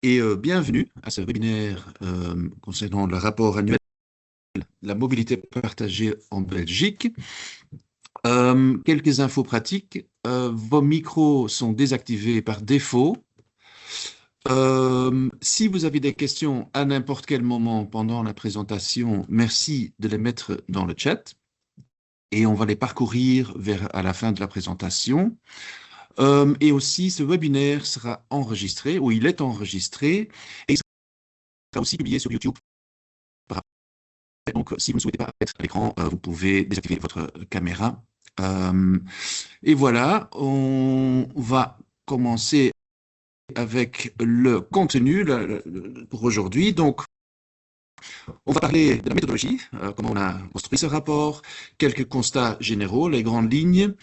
et bienvenue à ce webinaire concernant le rapport annuel de la mobilité partagée en Belgique. Quelques infos pratiques. Vos micros sont désactivés par défaut. Si vous avez des questions à n'importe quel moment pendant la présentation, merci de les mettre dans le chat et on va les parcourir à la fin de la présentation. Et aussi, ce webinaire sera enregistré, ou il est enregistré, et il sera aussi publié sur YouTube. Donc, si vous ne souhaitez pas être à l'écran, vous pouvez désactiver votre caméra. Et voilà, on va commencer avec le contenu pour aujourd'hui. Donc, on va parler de la méthodologie, comment on a construit ce rapport, quelques constats généraux, les grandes lignes.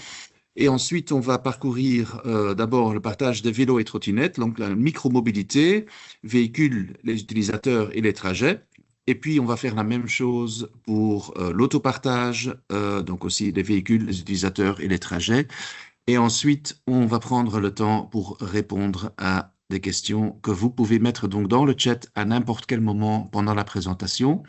Et ensuite, on va parcourir d'abord le partage des vélos et trottinettes, donc la micromobilité, véhicules, les utilisateurs et les trajets. Et puis, on va faire la même chose pour l'autopartage, donc aussi les véhicules, les utilisateurs et les trajets. Et ensuite, on va prendre le temps pour répondre à des questions que vous pouvez mettre donc dans le chat à n'importe quel moment pendant la présentation.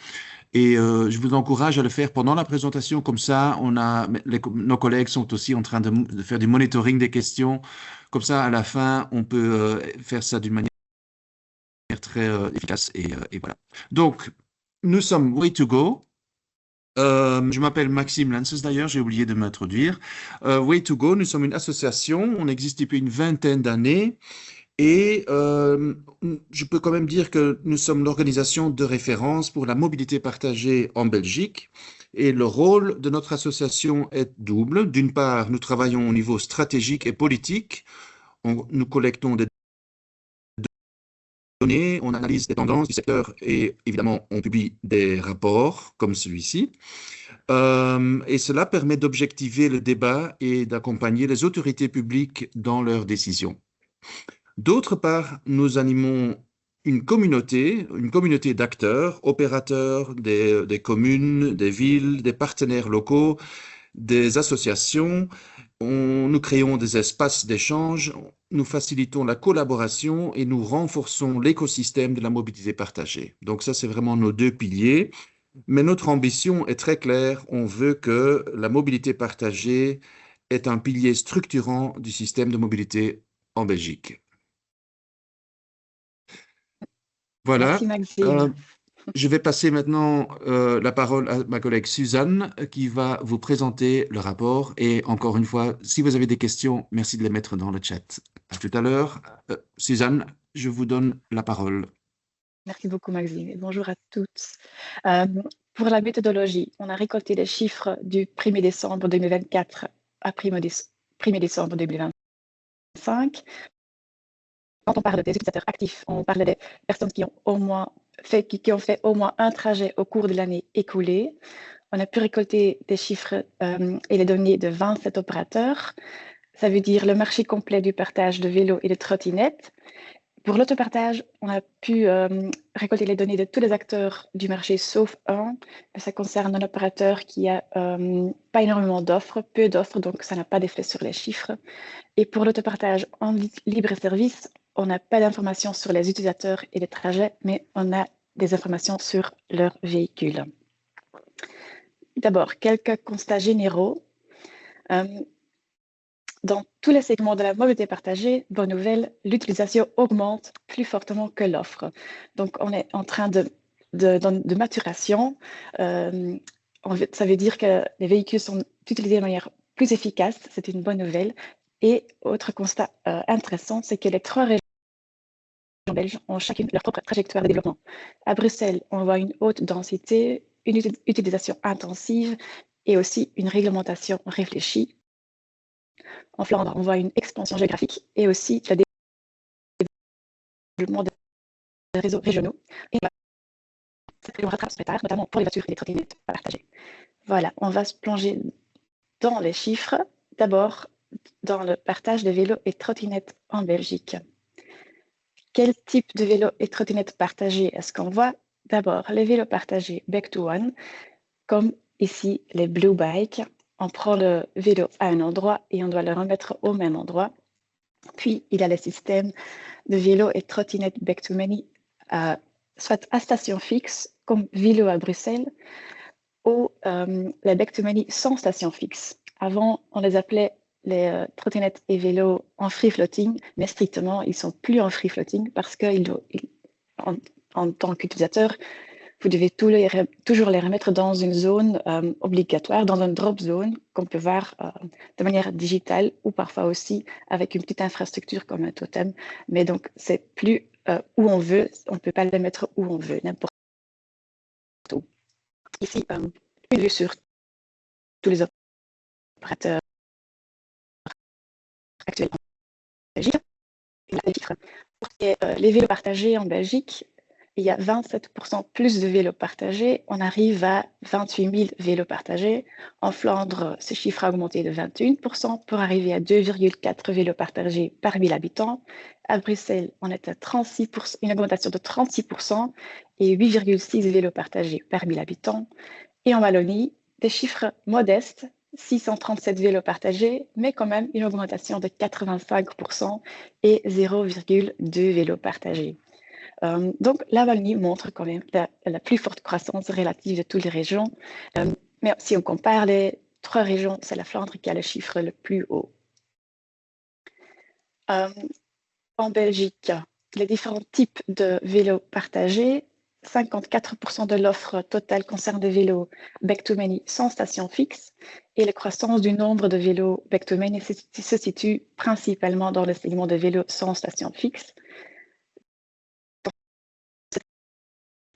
Et je vous encourage à le faire pendant la présentation, comme ça, nos collègues sont aussi en train de faire du monitoring des questions. Comme ça, à la fin, on peut faire ça d'une manière très efficace. Et voilà. Donc, nous sommes Way to Go. Je m'appelle Maxime Lances d'ailleurs, j'ai oublié de m'introduire. Way to Go, nous sommes une association, on existe depuis une vingtaine d'années. Et je peux quand même dire que nous sommes l'organisation de référence pour la mobilité partagée en Belgique. Et le rôle de notre association est double. D'une part, nous travaillons au niveau stratégique et politique. Nous collectons des données, on analyse les tendances du secteur et évidemment, on publie des rapports comme celui-ci. Et cela permet d'objectiver le débat et d'accompagner les autorités publiques dans leurs décisions. D'autre part, nous animons une communauté d'acteurs, opérateurs des communes, des villes, des partenaires locaux, des associations. Nous créons des espaces d'échange, nous facilitons la collaboration et nous renforçons l'écosystème de la mobilité partagée. Donc ça, c'est vraiment nos deux piliers. Mais notre ambition est très claire. On veut que la mobilité partagée est un pilier structurant du système de mobilité en Belgique. Voilà. Merci Maxime. Je vais passer maintenant la parole à ma collègue Suzanne qui va vous présenter le rapport. Et encore une fois, si vous avez des questions, merci de les mettre dans le chat. À tout à l'heure. Suzanne, je vous donne la parole. Merci beaucoup Maxime et bonjour à toutes. Pour la méthodologie, on a récolté les chiffres du 1er décembre 2024 à 1er décembre 2025. Quand on parle des utilisateurs actifs, on parle des personnes qui ont fait au moins un trajet au cours de l'année écoulée. On a pu récolter des chiffres et les données de 27 opérateurs. Ça veut dire le marché complet du partage de vélos et de trottinettes. Pour l'autopartage, on a pu récolter les données de tous les acteurs du marché sauf un. Ça concerne un opérateur qui a pas énormément d'offres, peu d'offres, donc ça n'a pas d'effet sur les chiffres. Et pour l'autopartage en libre service, on n'a pas d'informations sur les utilisateurs et les trajets, mais on a des informations sur leurs véhicules. D'abord, quelques constats généraux. Dans tous les segments de la mobilité partagée, bonne nouvelle, l'utilisation augmente plus fortement que l'offre. Donc, on est en train de maturation. Ça veut dire que les véhicules sont utilisés de manière plus efficace. C'est une bonne nouvelle. Et autre constat intéressant, c'est que les 3 régions belges ont chacune leur propre trajectoire de développement. À Bruxelles, on voit une haute densité, une utilisation intensive et aussi une réglementation réfléchie. En Flandre, on voit une expansion géographique et aussi le développement des réseaux régionaux. Et cette région rattrape son retard, notamment pour les voitures et les trottinettes partagées. Voilà, on va se plonger dans les chiffres. D'abord, dans le partage de vélos et trottinettes en Belgique. Quel type de vélos et trottinettes partagées est-ce qu'on voit? D'abord, les vélos partagés back to one, comme ici les Blue Bike. On prend le vélo à un endroit et on doit le remettre au même endroit. Puis, il y a le système de vélo et trottinette Back2Many, soit à station fixe, comme Vélo à Bruxelles, ou la Back2Many sans station fixe. Avant, on les appelait les trottinettes et vélos en free floating, mais strictement, ils ne sont plus en free floating parce que en tant qu'utilisateur, vous devez toujours les remettre dans une zone obligatoire, dans une drop zone qu'on peut voir de manière digitale ou parfois aussi avec une petite infrastructure comme un totem. Mais donc, c'est plus où on veut, on ne peut pas les mettre où on veut, n'importe où. Ici, une vue sur tous les opérateurs actuels en Belgique. Pour les vélos partagés en Belgique, il y a 27% plus de vélos partagés. On arrive à 28 000 vélos partagés. En Flandre, ce chiffre a augmenté de 21% pour arriver à 2,4 vélos partagés par 1000 habitants. À Bruxelles, on est à 36%, une augmentation de 36% et 8,6 vélos partagés par 1000 habitants. Et en Wallonie, des chiffres modestes, 637 vélos partagés, mais quand même une augmentation de 85% et 0,2 vélos partagés. Donc, la Wallonie montre quand même la plus forte croissance relative de toutes les régions. Mais si on compare les 3 régions, c'est la Flandre qui a le chiffre le plus haut. En Belgique, les différents types de vélos partagés, 54% de l'offre totale concerne des vélos Back2Many sans station fixe et la croissance du nombre de vélos Back2Many se situe principalement dans le segment de vélos sans station fixe.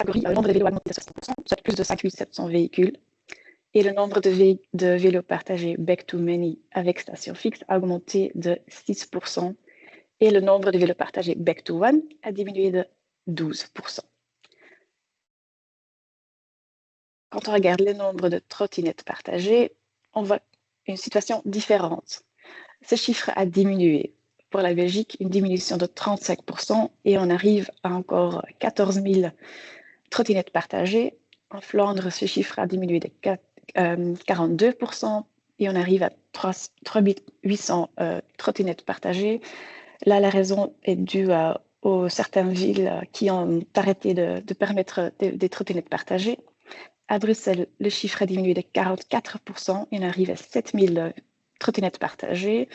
Le nombre de vélos a augmenté de 60%, soit plus de 5 700 véhicules. Et le nombre de vélos partagés Back2Many avec station fixe a augmenté de 6%. Et le nombre de vélos partagés Back2One a diminué de 12%. Quand on regarde le nombre de trottinettes partagées, on voit une situation différente. Ce chiffre a diminué. Pour la Belgique, une diminution de 35% et on arrive à encore 14 000 trottinettes partagées. En Flandre, ce chiffre a diminué de 42% et on arrive à 3 800 trottinettes partagées. Là, la raison est due aux certaines villes qui ont arrêté de permettre des trottinettes partagées. À Bruxelles, le chiffre a diminué de 44% et on arrive à 7000 trottinettes partagées.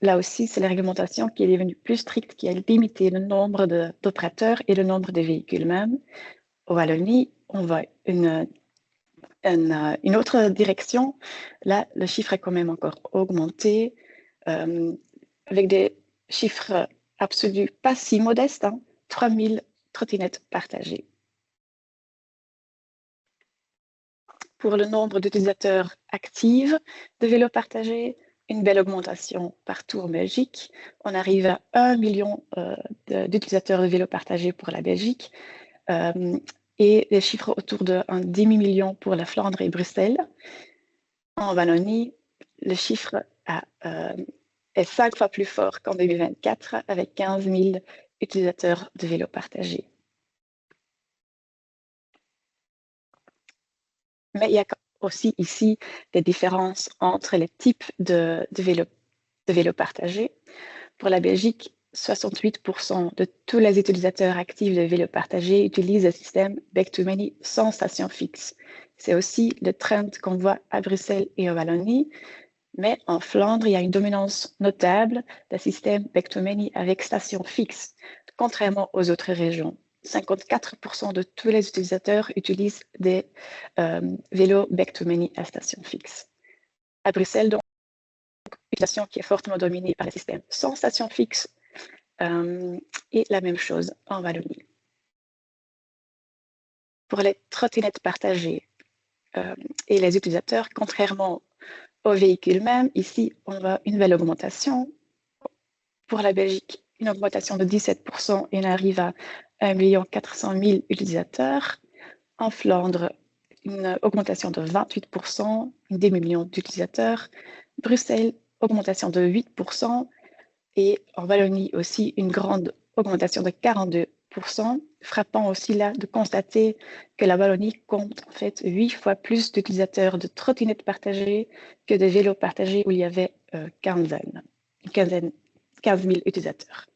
Là aussi, c'est la réglementation qui est devenue plus stricte, qui a limité le nombre d'opérateurs et le nombre de véhicules même. Au Wallonie, on voit une autre direction. Là, le chiffre est quand même encore augmenté avec des chiffres absolus pas si modestes, 3000 trottinettes partagées. Pour le nombre d'utilisateurs actifs de vélos partagés, une belle augmentation partout en Belgique. On arrive à 1 million d'utilisateurs de vélos partagés pour la Belgique et des chiffres autour de 10 millions pour la Flandre et Bruxelles. En Wallonie, le chiffre est 5 fois plus fort qu'en 2024 avec 15 000 utilisateurs de vélos partagés. Mais il y a aussi ici des différences entre les types de vélos partagés. Pour la Belgique, 68% de tous les utilisateurs actifs de vélos partagés utilisent le système Back2Many sans station fixe. C'est aussi le trend qu'on voit à Bruxelles et en Wallonie. Mais en Flandre, il y a une dominance notable d'un système Back2Many avec station fixe, contrairement aux autres régions. 54% de tous les utilisateurs utilisent des vélos Back2Many à station fixe. À Bruxelles, donc, une utilisation qui est fortement dominée par le système sans station fixe et la même chose en Wallonie. Pour les trottinettes partagées et les utilisateurs, contrairement aux véhicules même, ici, on voit une belle augmentation. Pour la Belgique, une augmentation de 17% et on arrive à 1 400 000 utilisateurs. En Flandre, une augmentation de 28%, une demi-million d'utilisateurs. Bruxelles, augmentation de 8%. Et en Wallonie aussi, une grande augmentation de 42%. Frappant aussi là de constater que la Wallonie compte en fait 8 fois plus d'utilisateurs de trottinettes partagées que de vélos partagés où il y avait une quinzaine 15 000 utilisateurs.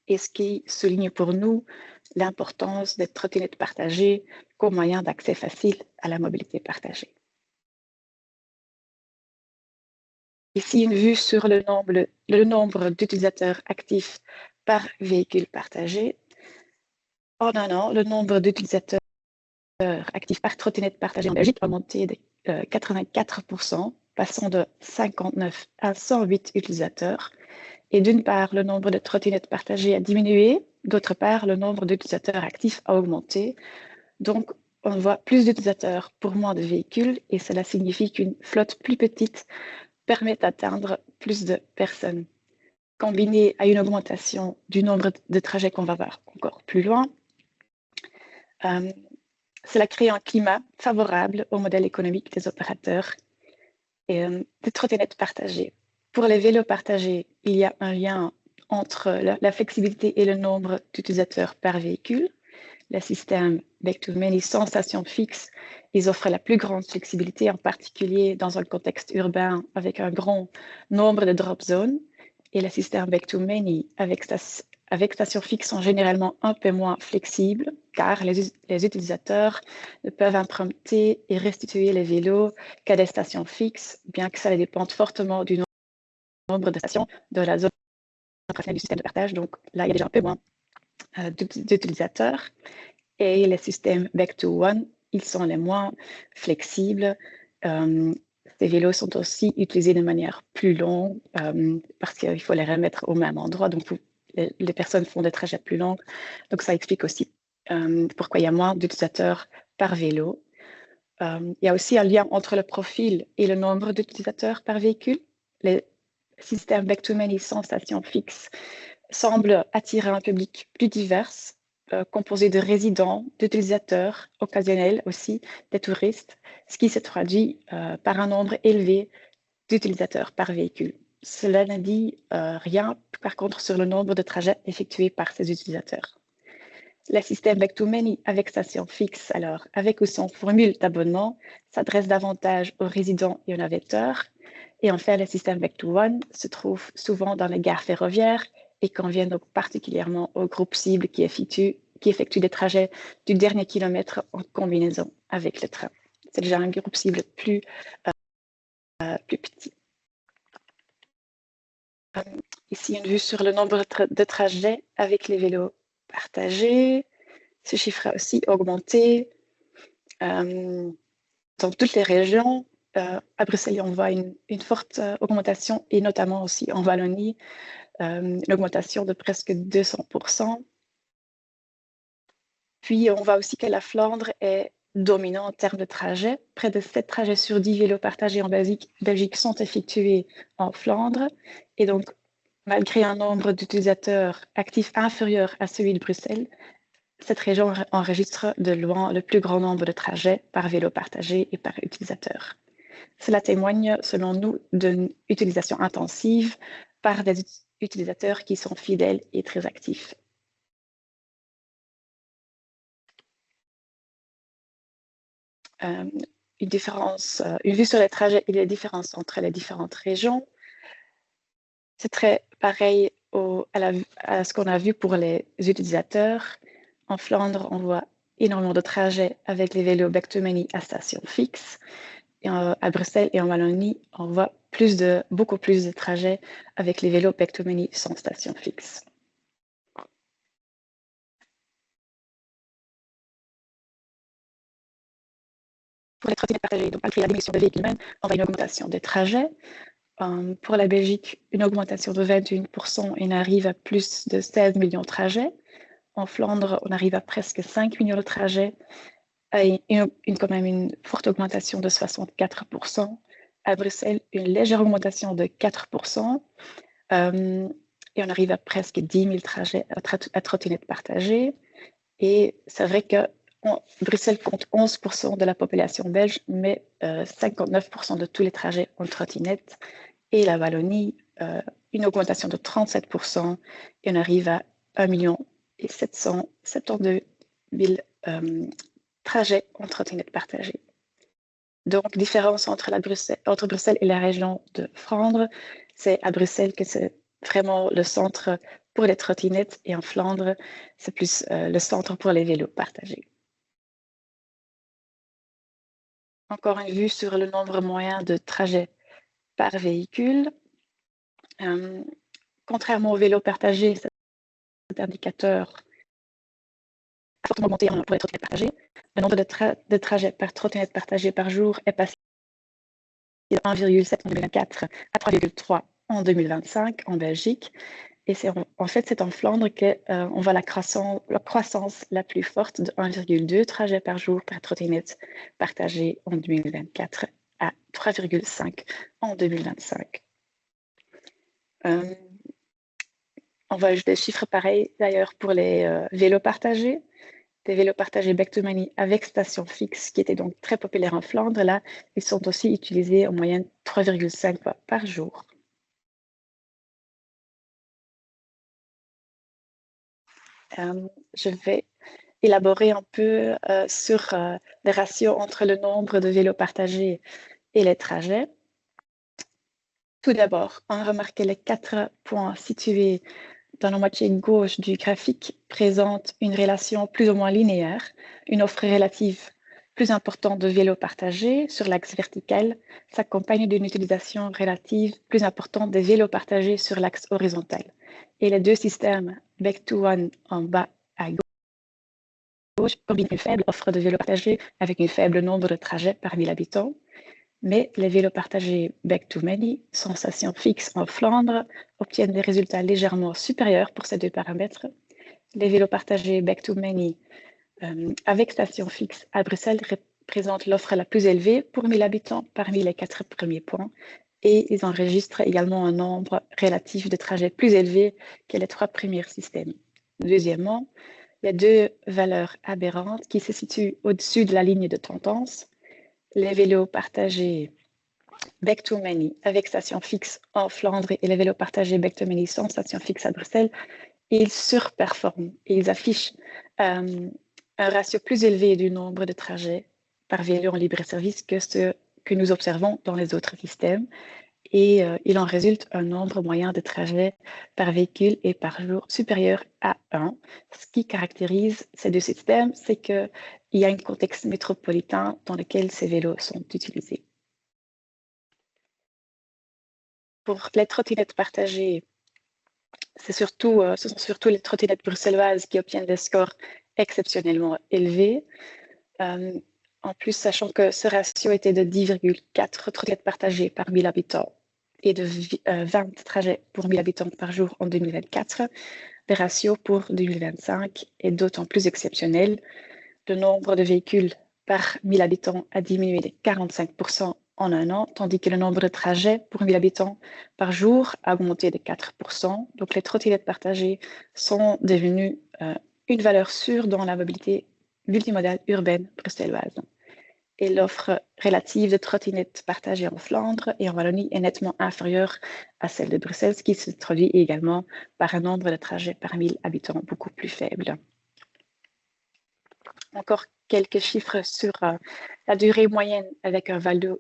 Et ce qui souligne pour nous l'importance des trottinettes partagées comme moyen d'accès facile à la mobilité partagée. Ici, une vue sur le nombre d'utilisateurs actifs par véhicule partagé. En un an, le nombre d'utilisateurs actifs par trottinette partagée en Belgique a augmenté de 84%, passant de 59 à 108 utilisateurs. Et d'une part, le nombre de trottinettes partagées a diminué, d'autre part, le nombre d'utilisateurs actifs a augmenté. Donc, on voit plus d'utilisateurs pour moins de véhicules et cela signifie qu'une flotte plus petite permet d'atteindre plus de personnes. Combiné à une augmentation du nombre de trajets qu'on va voir encore plus loin, cela crée un climat favorable au modèle économique des opérateurs et des trottinettes partagées. Pour les vélos partagés, il y a un lien entre la flexibilité et le nombre d'utilisateurs par véhicule. Le système Back2Many sans station fixe, ils offrent la plus grande flexibilité, en particulier dans un contexte urbain avec un grand nombre de drop zones. Et le système Back2Many avec station fixe sont généralement un peu moins flexibles car les utilisateurs ne peuvent emprunter et restituer les vélos qu'à des stations fixes, bien que ça dépende fortement du nombre de stations de la zone du système de partage. Donc là, il y a déjà un peu moins d'utilisateurs. Et les systèmes Back2One, ils sont les moins flexibles. Ces vélos sont aussi utilisés de manière plus longue parce qu'il faut les remettre au même endroit. Donc, les personnes font des trajets plus longs. Donc, ça explique aussi pourquoi il y a moins d'utilisateurs par vélo. Il y a aussi un lien entre le profil et le nombre d'utilisateurs par véhicule. Les systèmes Back2Many sans station fixe semblent attirer un public plus divers, composé de résidents, d'utilisateurs occasionnels aussi, des touristes, ce qui se traduit par un nombre élevé d'utilisateurs par véhicule. Cela ne dit rien, par contre, sur le nombre de trajets effectués par ces utilisateurs. Le système Back2Many avec station fixe, alors avec ou sans formule d'abonnement, s'adresse davantage aux résidents et aux navetteurs. Et enfin, le système Back2One se trouve souvent dans les gares ferroviaires et convient donc particulièrement aux groupes cibles qui effectuent des trajets du dernier kilomètre en combinaison avec le train. C'est déjà un groupe cible plus petit. Ici, une vue sur le nombre de trajets avec les vélos partagés. Ce chiffre a aussi augmenté dans toutes les régions. À Bruxelles, on voit une forte augmentation et notamment aussi en Wallonie, une augmentation de presque 200%. Puis, on voit aussi que la Flandre est dominant en termes de trajets. Près de 7 trajets sur 10 vélos partagés en Belgique sont effectués en Flandre. Et donc, malgré un nombre d'utilisateurs actifs inférieur à celui de Bruxelles, cette région enregistre de loin le plus grand nombre de trajets par vélo partagé et par utilisateur. Cela témoigne, selon nous, d'une utilisation intensive par des utilisateurs qui sont fidèles et très actifs. Une vue sur les trajets et les différences entre les différentes régions. C'est très pareil à ce qu'on a vu pour les utilisateurs. En Flandre, on voit énormément de trajets avec les vélos Back2Many à station fixe. Et à Bruxelles et en Wallonie, on voit beaucoup plus de trajets avec les vélos Back2Many sans station fixe. Pour les trottinettes partagées, donc malgré la diminution des véhicules humains, on voit une augmentation des trajets. Pour la Belgique, une augmentation de 21% et on arrive à plus de 16 millions de trajets. En Flandre, on arrive à presque 5 millions de trajets et quand même une forte augmentation de 64%. À Bruxelles, une légère augmentation de 4%. Et on arrive à presque 10 000 trajets à trottinettes partagées. Et c'est vrai que Bruxelles compte 11% de la population belge, mais 59% de tous les trajets en trottinette. Et la Wallonie, une augmentation de 37%, et on arrive à 1 772 000 trajets en trottinette partagée. Donc, différence entre Bruxelles et la région de Flandre, c'est à Bruxelles que vraiment le centre pour les trottinettes et en Flandre, c'est plus le centre pour les vélos partagés. Encore une vue sur le nombre moyen de trajets par véhicule. Contrairement au vélo partagé, cet indicateur a fortement augmenté pour les trottinettes partagées. Le nombre de trajets par trottinette partagée par jour est passé de 1,7 en 2024 à 3,3 en 2025 en Belgique. Et en fait, c'est en Flandre qu'on voit la croissance la plus forte de 1,2 trajets par jour par trottinette partagée en 2024 à 3,5 en 2025. On voit des chiffres pareils d'ailleurs pour les vélos partagés. Des vélos partagés Back2Many avec station fixe qui étaient donc très populaires en Flandre. Là, ils sont aussi utilisés en moyenne 3,5 fois par jour. Je vais élaborer un peu sur les ratios entre le nombre de vélos partagés et les trajets. Tout d'abord, on remarque que les 4 points situés dans la moitié gauche du graphique présentent une relation plus ou moins linéaire, une offre relative plus importante de vélos partagés sur l'axe vertical s'accompagne d'une utilisation relative plus importante des vélos partagés sur l'axe horizontal. Et les deux systèmes Back2One en bas à gauche combinent une faible offre de vélos partagés avec un faible nombre de trajets par 1000 habitants. Mais les vélos partagés Back2Many, sans station fixe en Flandre, obtiennent des résultats légèrement supérieurs pour ces deux paramètres. Les vélos partagés Back2Many avec station fixe à Bruxelles représentent l'offre la plus élevée pour 1000 habitants parmi les 4 premiers points et ils enregistrent également un nombre relatif de trajets plus élevé que les 3 premiers systèmes. Deuxièmement, il y a deux valeurs aberrantes qui se situent au-dessus de la ligne de tendance. Les vélos partagés Back2Many avec station fixe en Flandre et les vélos partagés Back2Many sans station fixe à Bruxelles, ils surperforment et ils affichent un ratio plus élevé du nombre de trajets par vélo en libre-service que ce que nous observons dans les autres systèmes. Et il en résulte un nombre moyen de trajets par véhicule et par jour supérieur à 1. Ce qui caractérise ces deux systèmes, c'est qu'il y a un contexte métropolitain dans lequel ces vélos sont utilisés. Pour les trottinettes partagées, ce sont surtout les trottinettes bruxelloises qui obtiennent des scores exceptionnellement élevés. En plus, sachant que ce ratio était de 10,4 trottinettes partagées par 1000 habitants et de 20 trajets pour 1000 habitants par jour en 2024, le ratio pour 2025 est d'autant plus exceptionnel. Le nombre de véhicules par 1000 habitants a diminué de 45% en un an, tandis que le nombre de trajets pour 1000 habitants par jour a augmenté de 4%. Donc les trottinettes partagées sont devenues une valeur sûre dans la mobilité multimodale urbaine bruxelloise. Et l'offre relative de trottinettes partagées en Flandre et en Wallonie est nettement inférieure à celle de Bruxelles, ce qui se traduit également par un nombre de trajets par 1000 habitants beaucoup plus faible. Encore quelques chiffres sur la durée moyenne avec un vélo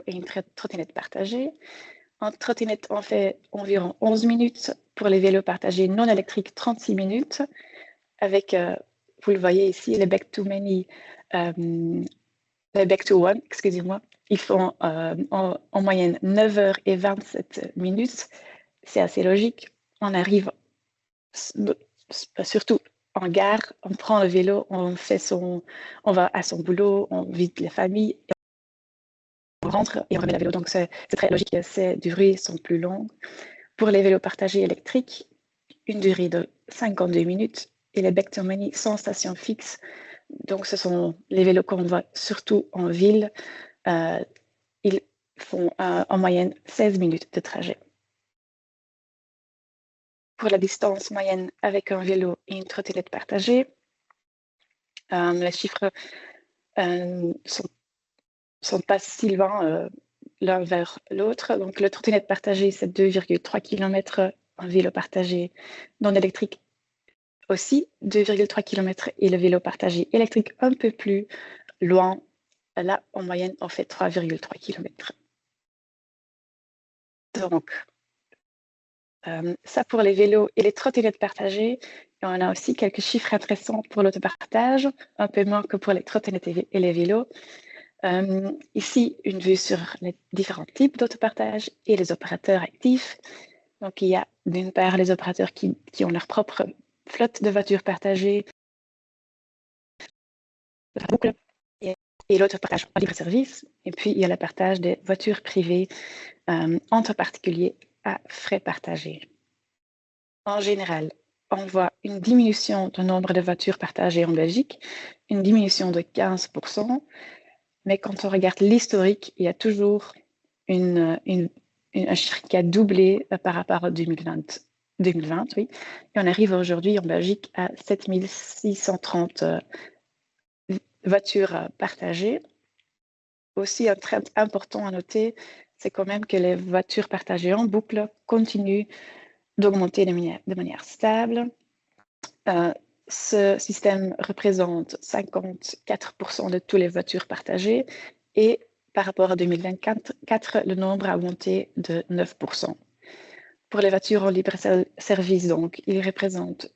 et une trottinette partagée. En trottinette, on fait environ 11 minutes. Pour les vélos partagés non électriques, 36 minutes. Avec, vous le voyez ici, les Back2Many, les Back2One, excusez-moi, ils font en moyenne 9 heures et 27 minutes. C'est assez logique. On arrive surtout en gare, on prend le vélo, on va à son boulot, on visite les familles, et on rentre et on remet le vélo. Donc c'est très logique que ces durées sont plus longues. Pour les vélos partagés électriques, une durée de 52 minutes et les Back2Many sans station fixe. Donc ce sont les vélos qu'on voit surtout en ville. Ils font en moyenne 16 minutes de trajet. Pour la distance moyenne avec un vélo et une trottinette partagée, les chiffres sont pas si loin l'un vers l'autre. Donc, le trottinette partagée, c'est 2,3 km, un vélo partagé non électrique aussi, 2,3 km, et le vélo partagé électrique un peu plus loin. Là, en moyenne, on fait 3,3 km. Donc, Ça pour les vélos et les trottinettes partagées. Et on a aussi quelques chiffres intéressants pour l'autopartage, un peu moins que pour les trottinettes et les vélos. Ici, une vue sur les différents types d'autopartage et les opérateurs actifs. Donc, il y a d'une part les opérateurs qui ont leur propre flotte de voitures partagées, et l'autopartage en libre-service. Et puis, il y a le partage des voitures privées entre particuliers à frais partagés. En général, on voit une diminution du nombre de voitures partagées en Belgique, une diminution de 15%, mais quand on regarde l'historique, il y a toujours un chiffre qui a doublé par rapport à 2020, oui. Et on arrive aujourd'hui en Belgique à 7630 voitures partagées. Aussi, un trait important à noter, c'est quand même que les voitures partagées en boucle continuent d'augmenter de manière stable. Ce système représente 54% de toutes les voitures partagées et par rapport à 2024, le nombre a augmenté de 9%. Pour les voitures en libre-service, donc, il représente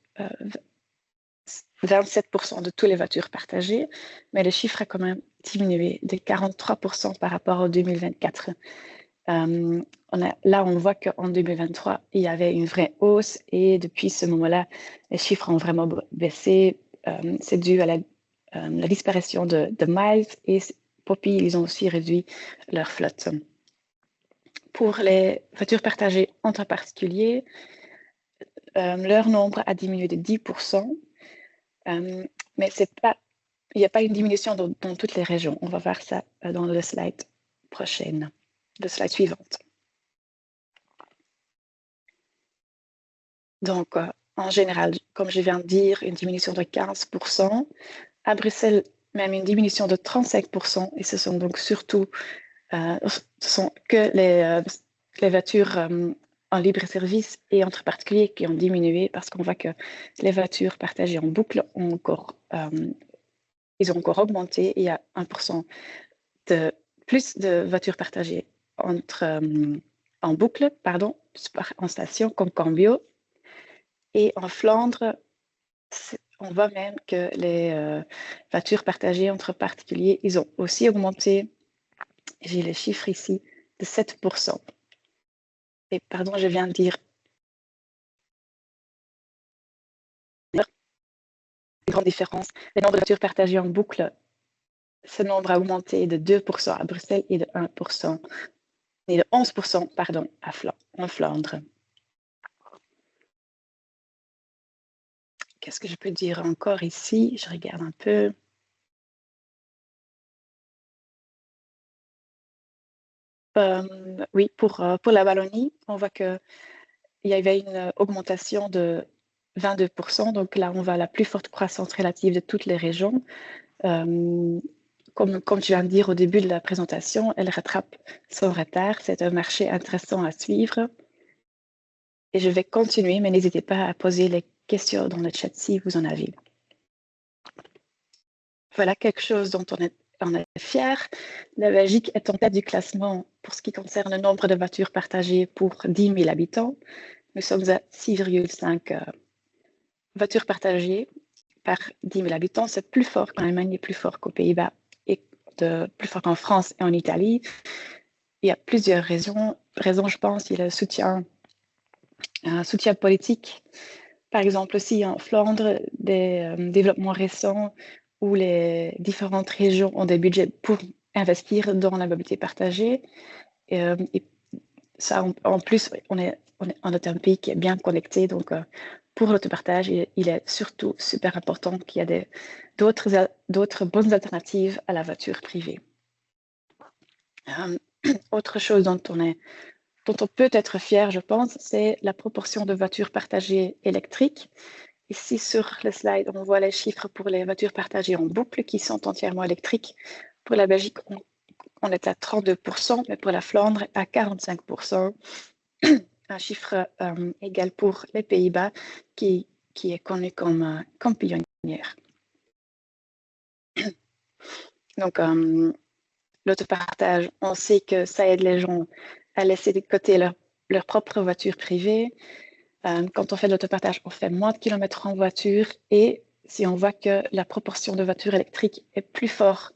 27% de toutes les voitures partagées, mais le chiffre a quand même diminué de 43% par rapport à 2024. Là, on voit qu'en 2023, il y avait une vraie hausse et depuis ce moment-là, les chiffres ont vraiment baissé. C'est dû à la disparition de Miles et Poppy, ils ont aussi réduit leur flotte. Pour les voitures partagées entre particuliers, leur nombre a diminué de 10%, mais il n'y a pas une diminution dans toutes les régions. On va voir ça dans le slide prochaine, le slide suivante. Donc, en général, comme je viens de dire, une diminution de 15%. À Bruxelles, même une diminution de 35%. Et ce sont donc surtout que les voitures en libre-service et entre particuliers qui ont diminué parce qu'on voit que les voitures partagées en boucle ont encore, ils ont encore augmenté. Il y a 1% de plus de voitures partagées en boucle, en station comme Cambio. Et en Flandre, on voit même que les voitures partagées entre particuliers, ils ont aussi augmenté. J'ai les chiffres ici de 7%. Et pardon, je viens de dire une grande différence. Le nombre de voitures partagées en boucle, ce nombre a augmenté de 2% à Bruxelles et de 1% et de 11%, pardon, en Flandre. Qu'est-ce que je peux dire encore ici? Je regarde un peu. Oui, pour la Wallonie, on voit qu'il y avait une augmentation de 22%. Donc là, on voit la plus forte croissance relative de toutes les régions. Comme je viens de dire au début de la présentation, elle rattrape son retard. C'est un marché intéressant à suivre. Et je vais continuer, mais n'hésitez pas à poser les questions dans le chat si vous en avez. Voilà quelque chose dont on est fier. La Belgique est en tête du classement pour ce qui concerne le nombre de voitures partagées pour 10 000 habitants. Nous sommes à 6,5 voitures partagées par 10 000 habitants. C'est plus fort qu'en Allemagne et plus fort qu'aux Pays-Bas et plus fort qu'en France et en Italie. Il y a plusieurs raisons, je pense. Il y a un soutien politique. Par exemple, aussi en Flandre, des développements récents où les différentes régions ont des budgets pour investir dans la mobilité partagée. Et ça, en plus, on est un pays qui est bien connecté. Donc, pour l'autopartage, il est surtout super important qu'il y ait d'autres bonnes alternatives à la voiture privée. Autre chose dont on peut être fier, je pense, c'est la proportion de voitures partagées électriques. Ici, sur le slide, on voit les chiffres pour les voitures partagées en boucle qui sont entièrement électriques. Pour la Belgique, on est à 32%, mais pour la Flandre, à 45%. Un chiffre égal pour les Pays-Bas qui est connu comme pionnière. Donc, l'autopartage, on sait que ça aide les gens à laisser de côté leur propre voiture privée. Quand on fait de l'autopartage, on fait moins de kilomètres en voiture et si on voit que la proportion de voitures électriques est plus forte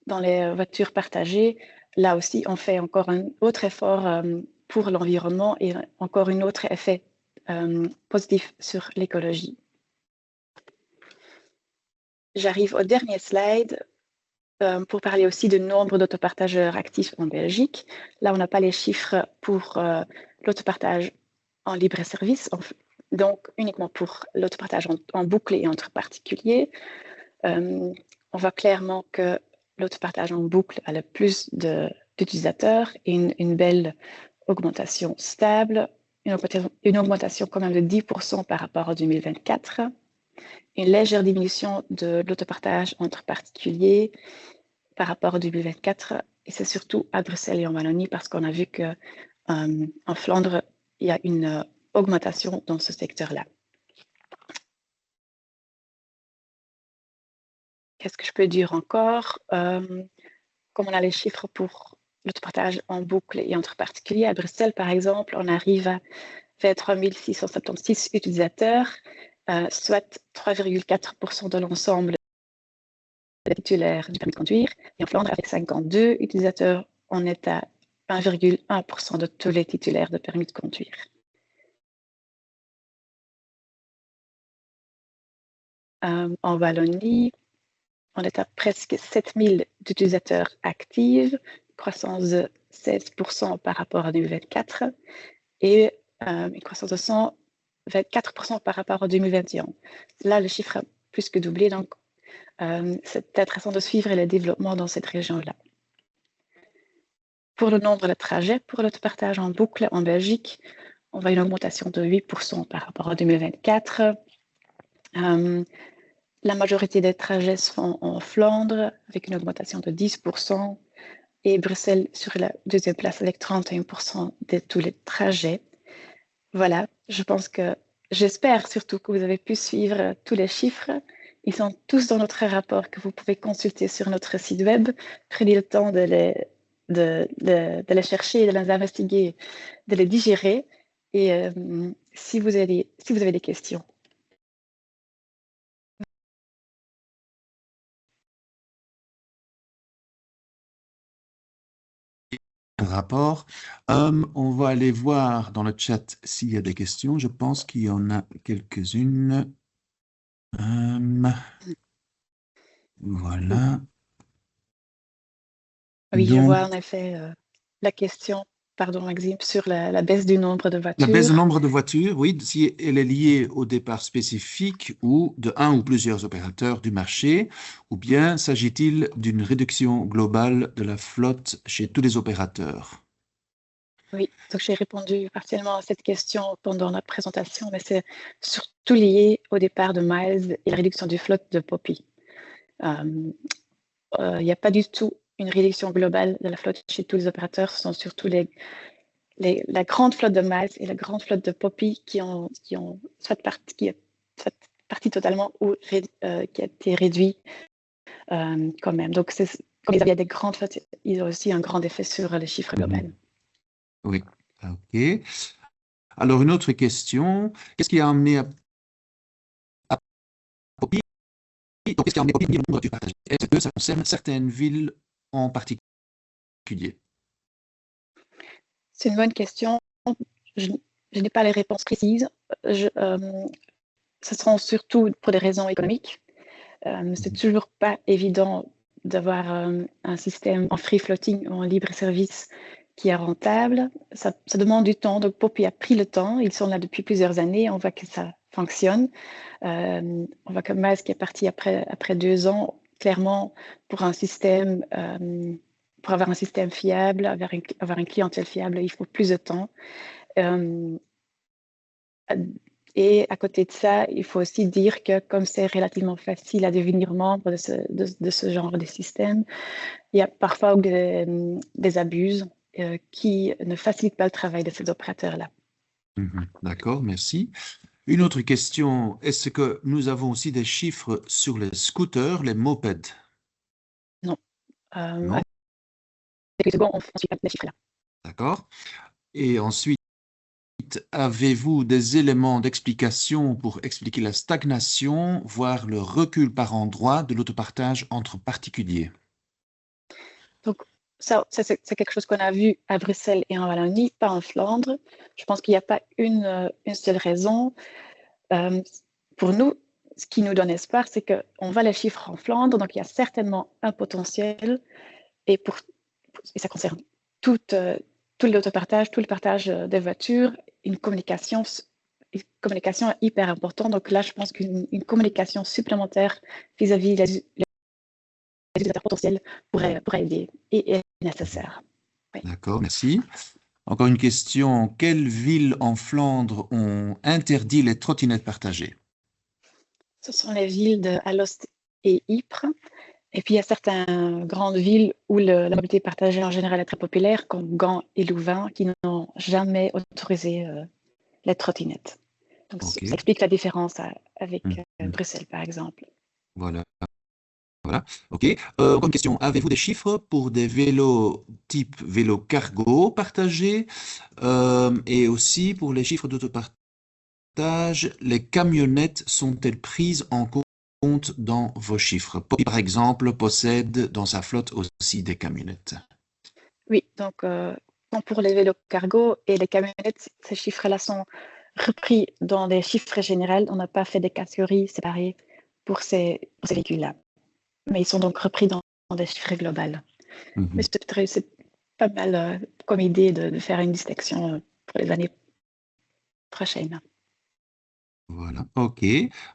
dans les voitures partagées, là aussi, on fait encore un autre effort pour l'environnement et encore un autre effet positif sur l'écologie. J'arrive au dernier slide pour parler aussi du nombre d'autopartageurs actifs en Belgique. Là, on n'a pas les chiffres pour l'autopartage en libre service, donc uniquement pour l'autopartage en boucle et entre particuliers. On voit clairement que l'autopartage en boucle a le plus d'utilisateurs et une belle augmentation stable, une augmentation quand même de 10% par rapport à 2024, une légère diminution de l'autopartage entre particuliers par rapport à 2024, et c'est surtout à Bruxelles et en Wallonie parce qu'on a vu que en Flandre, il y a une augmentation dans ce secteur-là. Qu'est-ce que je peux dire encore? Comme on a les chiffres pour l'autopartage en boucle et entre particuliers, à Bruxelles, par exemple, on arrive à 23 676 utilisateurs, soit 3,4% de l'ensemble des titulaires du permis de conduire. Et en Flandre, avec 52 utilisateurs, on est à 1,1% de tous les titulaires de permis de conduire. En Wallonie, on est à presque 7000 utilisateurs actifs, croissance de 16% par rapport à 2024 et une croissance de 124% par rapport à 2021. Là, le chiffre a plus que doublé, donc c'est intéressant de suivre le développement dans cette région-là. Pour le nombre de trajets, pour l'autopartage en boucle en Belgique, on voit une augmentation de 8% par rapport à 2024. La majorité des trajets se font en Flandre, avec une augmentation de 10%, et Bruxelles sur la deuxième place avec 31% de tous les trajets. Voilà, j'espère surtout que vous avez pu suivre tous les chiffres. Ils sont tous dans notre rapport que vous pouvez consulter sur notre site web. Prenez le temps de les chercher, de les investiguer, de les digérer. Et si vous avez des questions. Rapport. On va aller voir dans le chat s'il y a des questions. Je pense qu'il y en a quelques-unes. Voilà. Oui, je Donc, vois en effet la question, pardon Maxime, sur la baisse du nombre de la baisse du voitures. nombre de voitures, oui, si elle est liée au départ spécifique ou de un ou plusieurs opérateurs du marché, ou bien s'agit-il d'une réduction globale de la flotte chez tous les opérateurs? Oui, donc j'ai répondu partiellement à cette question pendant la présentation, mais c'est surtout lié au départ de Miles et la réduction du flotte de Poppy. Il n'y a pas du tout une réduction globale de la flotte chez tous les opérateurs, ce sont surtout la grande flotte de Miles et la grande flotte de Poppy qui ont soit parti totalement ou qui a été réduit quand même. Donc, comme il y a des grandes flottes, ils ont aussi un grand effet sur les chiffres globaux. Oui, ok. Alors, une autre question. Qu'est-ce qui a amené à Poppy? Donc, qu'est-ce qui a amené Poppy à diminuer le nombre de voitures partagées? Est-ce que ça concerne certaines villes en particulier? C'est une bonne question. Je n'ai pas les réponses précises. Ce sont surtout pour des raisons économiques. C'est toujours pas évident d'avoir un système en free floating ou en libre service qui est rentable. Ça demande du temps. Donc, Poppy a pris le temps. Ils sont là depuis plusieurs années. On voit que ça fonctionne. On voit que Miles qui est parti après 2 ans, clairement, pour un système, pour avoir un système fiable, avoir une clientèle fiable, il faut plus de temps. Et à côté de ça, il faut aussi dire que comme c'est relativement facile à devenir membre de ce genre de système, il y a parfois des abuses qui ne facilitent pas le travail de ces opérateurs-là. D'accord, merci. Une autre question, est-ce que nous avons aussi des chiffres sur les scooters, les mopeds? Non. Non. Quelques secondes, on suit pas les chiffres là. D'accord. Et ensuite, avez-vous des éléments d'explication pour expliquer la stagnation, voire le recul par endroit de l'autopartage entre particuliers? Donc, ça, c'est quelque chose qu'on a vu à Bruxelles et en Wallonie, pas en Flandre. Je pense qu'il n'y a pas une seule raison. Pour nous, ce qui nous donne espoir, c'est qu'on voit les chiffres en Flandre, donc il y a certainement un potentiel. Et ça concerne tout l'autopartage, tout le partage des voitures, une communication hyper importante. Donc là, je pense qu'une communication supplémentaire vis-à-vis des utilisateurs potentiels pourrait aider et est nécessaire. Oui. D'accord, merci. Encore une question. Quelles villes en Flandre ont interdit les trottinettes partagées? Ce sont les villes de Alost et Ypres. Et puis, il y a certaines grandes villes où la mobilité partagée en général est très populaire, comme Gand et Louvain, qui n'ont jamais autorisé les trottinettes. Donc, Ok. ça explique la différence avec Mhm. Bruxelles, par exemple. Voilà. Voilà. Ok. Encore une question. Avez-vous des chiffres pour des vélos type vélo cargo partagés et aussi pour les chiffres d'autopartage, les camionnettes sont-elles prises en compte dans vos chiffres? Poppy, par exemple, possède dans sa flotte aussi des camionnettes. Oui, donc pour les vélos cargo et les camionnettes, ces chiffres-là sont repris dans des chiffres généraux. On n'a pas fait des catégories séparées pour ces véhicules-là. Mais ils sont donc repris dans des chiffres globaux. Mais c'est pas mal comme idée de faire une distinction pour les années prochaines. Voilà. Ok.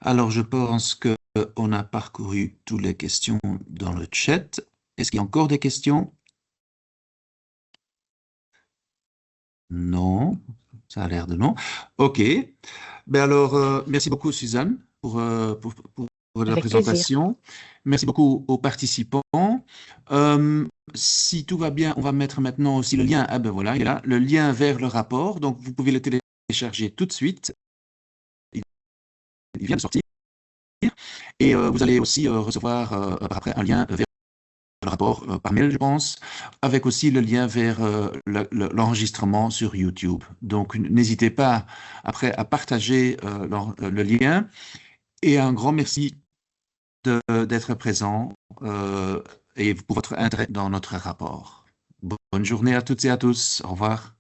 Alors, je pense que on a parcouru toutes les questions dans le chat. Est-ce qu'il y a encore des questions? Non, ça a l'air de non. Ok. Ben alors, merci beaucoup, Suzanne, pour la Avec plaisir. présentation. Merci beaucoup aux participants. Si tout va bien, on va mettre maintenant aussi le lien. Ah ben voilà, il est là, le lien vers le rapport. Donc, vous pouvez le télécharger tout de suite. Il vient de sortir. Et vous allez aussi recevoir par après un lien vers le rapport par mail, je pense, avec aussi le lien vers l'enregistrement sur YouTube. Donc, n'hésitez pas après à partager le lien. Et un grand merci d'être présent et pour votre intérêt dans notre rapport. Bonne journée à toutes et à tous. Au revoir.